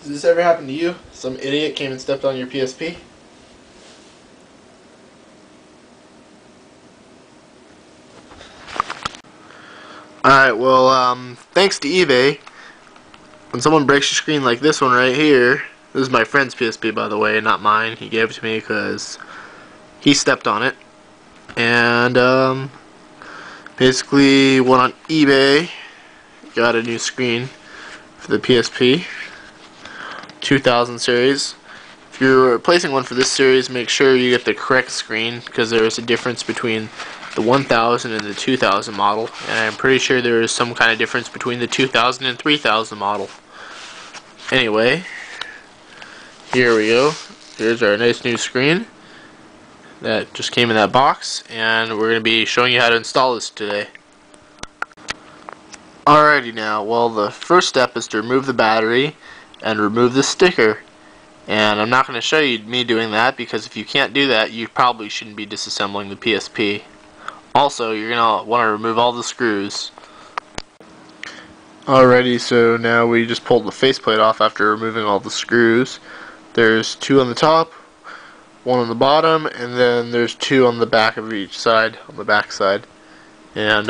Did this ever happen to you? Some idiot came and stepped on your PSP? Alright, well, thanks to eBay, when someone breaks your screen like this one right here, this is my friend's PSP, by the way, not mine. He gave it to me because he stepped on it. And, basically went on eBay, got a new screen for the PSP 2000 series. If you're replacing one for this series, make sure you get the correct screen, because there is a difference between the 1000 and the 2000 model, and I'm pretty sure there is some kind of difference between the 2000 and 3000 model. Anyway, here we go. Here's our nice new screen that just came in that box, and we're going to be showing you how to install this today. Alrighty now, well, the first step is to remove the battery and remove the sticker. And I'm not going to show you me doing that, because if you can't do that, you probably shouldn't be disassembling the PSP. Also, you're going to want to remove all the screws. Alrighty, so now we just pulled the faceplate off after removing all the screws. There's two on the top, one on the bottom, and then there's two on the back of each side, on the back side. And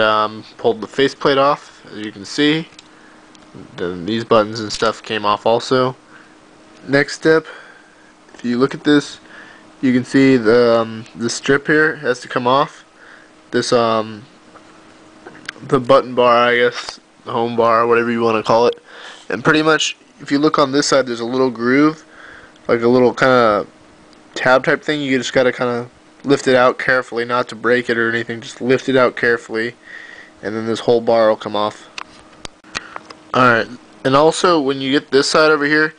pulled the faceplate off, as you can see. Then these buttons and stuff came off also. Next step, if you look at this, you can see the strip here has to come off. This the button bar, I guess, the home bar, whatever you want to call it. And pretty much, if you look on this side, there's a little groove, like a little kind of tab type thing. You just gotta kind of lift it out carefully, not to break it or anything. Just lift it out carefully, and then this whole bar will come off. Alright, and also when you get this side over here,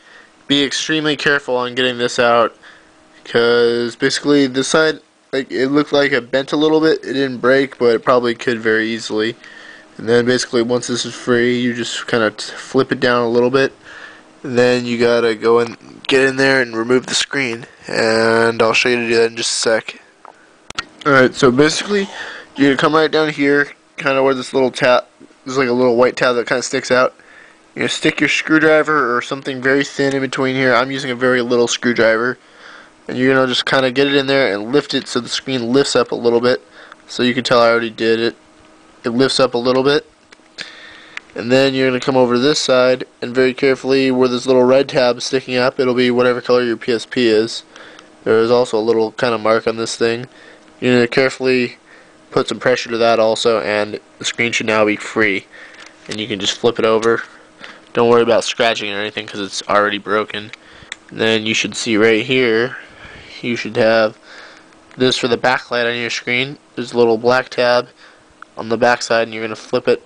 be extremely careful on getting this out, because basically this side, like, it looked like it bent a little bit. It didn't break, but it probably could very easily. And then basically once this is free, you just kind of flip it down a little bit, and then you gotta go and get in there and remove the screen, and I'll show you to do that in just a sec. Alright, so basically you're gonna come right down here, kind of where this little tab, there's like a little white tab that kind of sticks out. You're going to stick your screwdriver or something very thin in between here. I'm using a very little screwdriver. And you're going to just kind of get it in there and lift it so the screen lifts up a little bit. So you can tell I already did it. It lifts up a little bit. And then you're going to come over to this side, and very carefully, where this little red tab is sticking up, it'll be whatever color your PSP is. There is also a little kind of mark on this thing. You're going to carefully put some pressure to that also, and the screen should now be free. And you can just flip it over. Don't worry about scratching or anything, because it's already broken. And then you should see right here, you should have this for the backlight on your screen. There's a little black tab on the back side, and you're going to flip it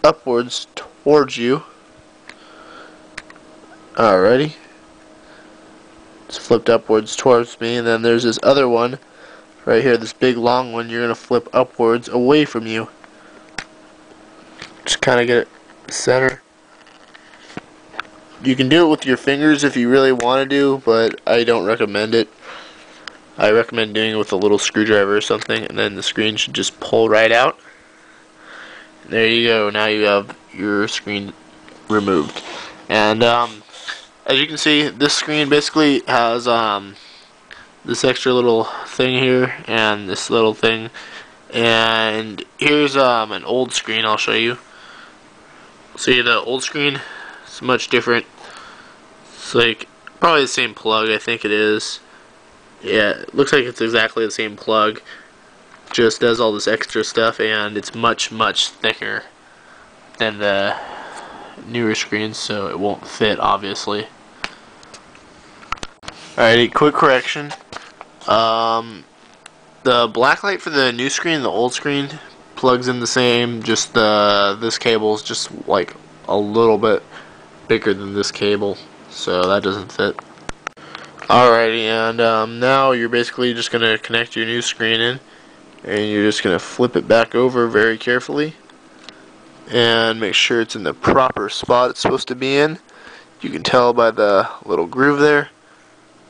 upwards towards you. Alrighty. It's flipped upwards towards me, and then there's this other one right here, this big long one. You're going to flip upwards away from you. Just kind of get it center. You can do it with your fingers if you really want to do, but I don't recommend it. I recommend doing it with a little screwdriver or something, and then the screen should just pull right out. There you go. Now you have your screen removed. And as you can see, this screen basically has this extra little thing here and this little thing. And here's an old screen I'll show you. See, the old screen, it's much different. It's like probably the same plug, I think it is. Yeah, it looks like it's exactly the same plug, just does all this extra stuff, and it's much thicker than the newer screens, so it won't fit, obviously. Alrighty, quick correction. The black light for the new screen and the old screen plugs in the same, just this cable's just like a little bit bigger than this cable, so that doesn't fit. Alrighty, and now you're basically just going to connect your new screen in, and you're just going to flip it back over very carefully and make sure it's in the proper spot it's supposed to be in. You can tell by the little groove there,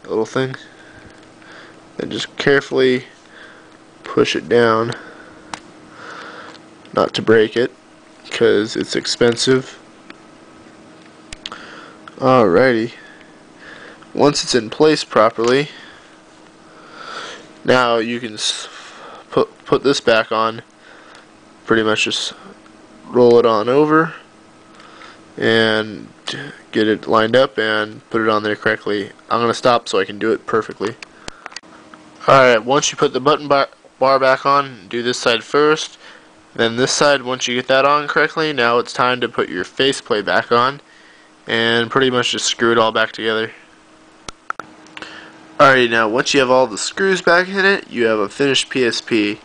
the little thing. And just carefully push it down, not to break it, because it's expensive. Alrighty. Once it's in place properly, now you can put this back on. Pretty much just roll it on over and get it lined up and put it on there correctly. I'm going to stop so I can do it perfectly. Alright, once you put the button bar back on, do this side first. Then this side, once you get that on correctly, now it's time to put your faceplate back on and pretty much just screw it all back together. Alright, now once you have all the screws back in it, you have a finished PSP.